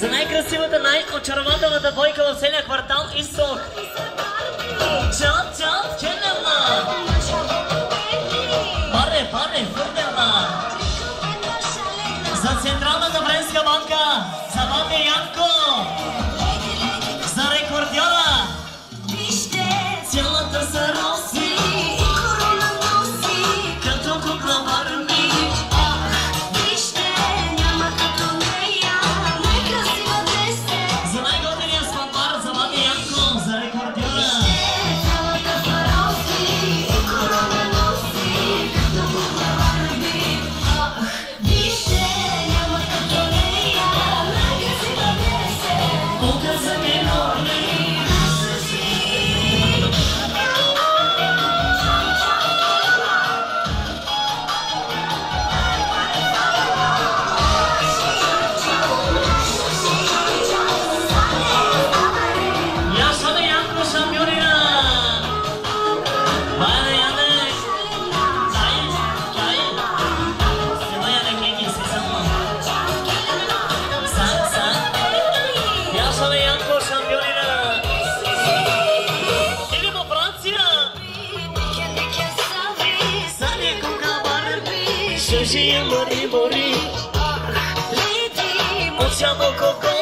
За най-красивата, най-очарователната двойка в целия квартал Изток. Чат, Кенема! Паре, Фърдема! За Централната френска банка, за Ваня Янко! За рекордьора! Цялата са роси, корона носи, като кукла Барби. Вижте, няма като нея, най-красива десте. За най-годния спампар, за Ваня Янко, за рекордьора. Цялата са роси, корона носи, като кукла Барби. Вижте, няма като нея, най-красива десте. Показа ми роли. Mori, siamo Coco.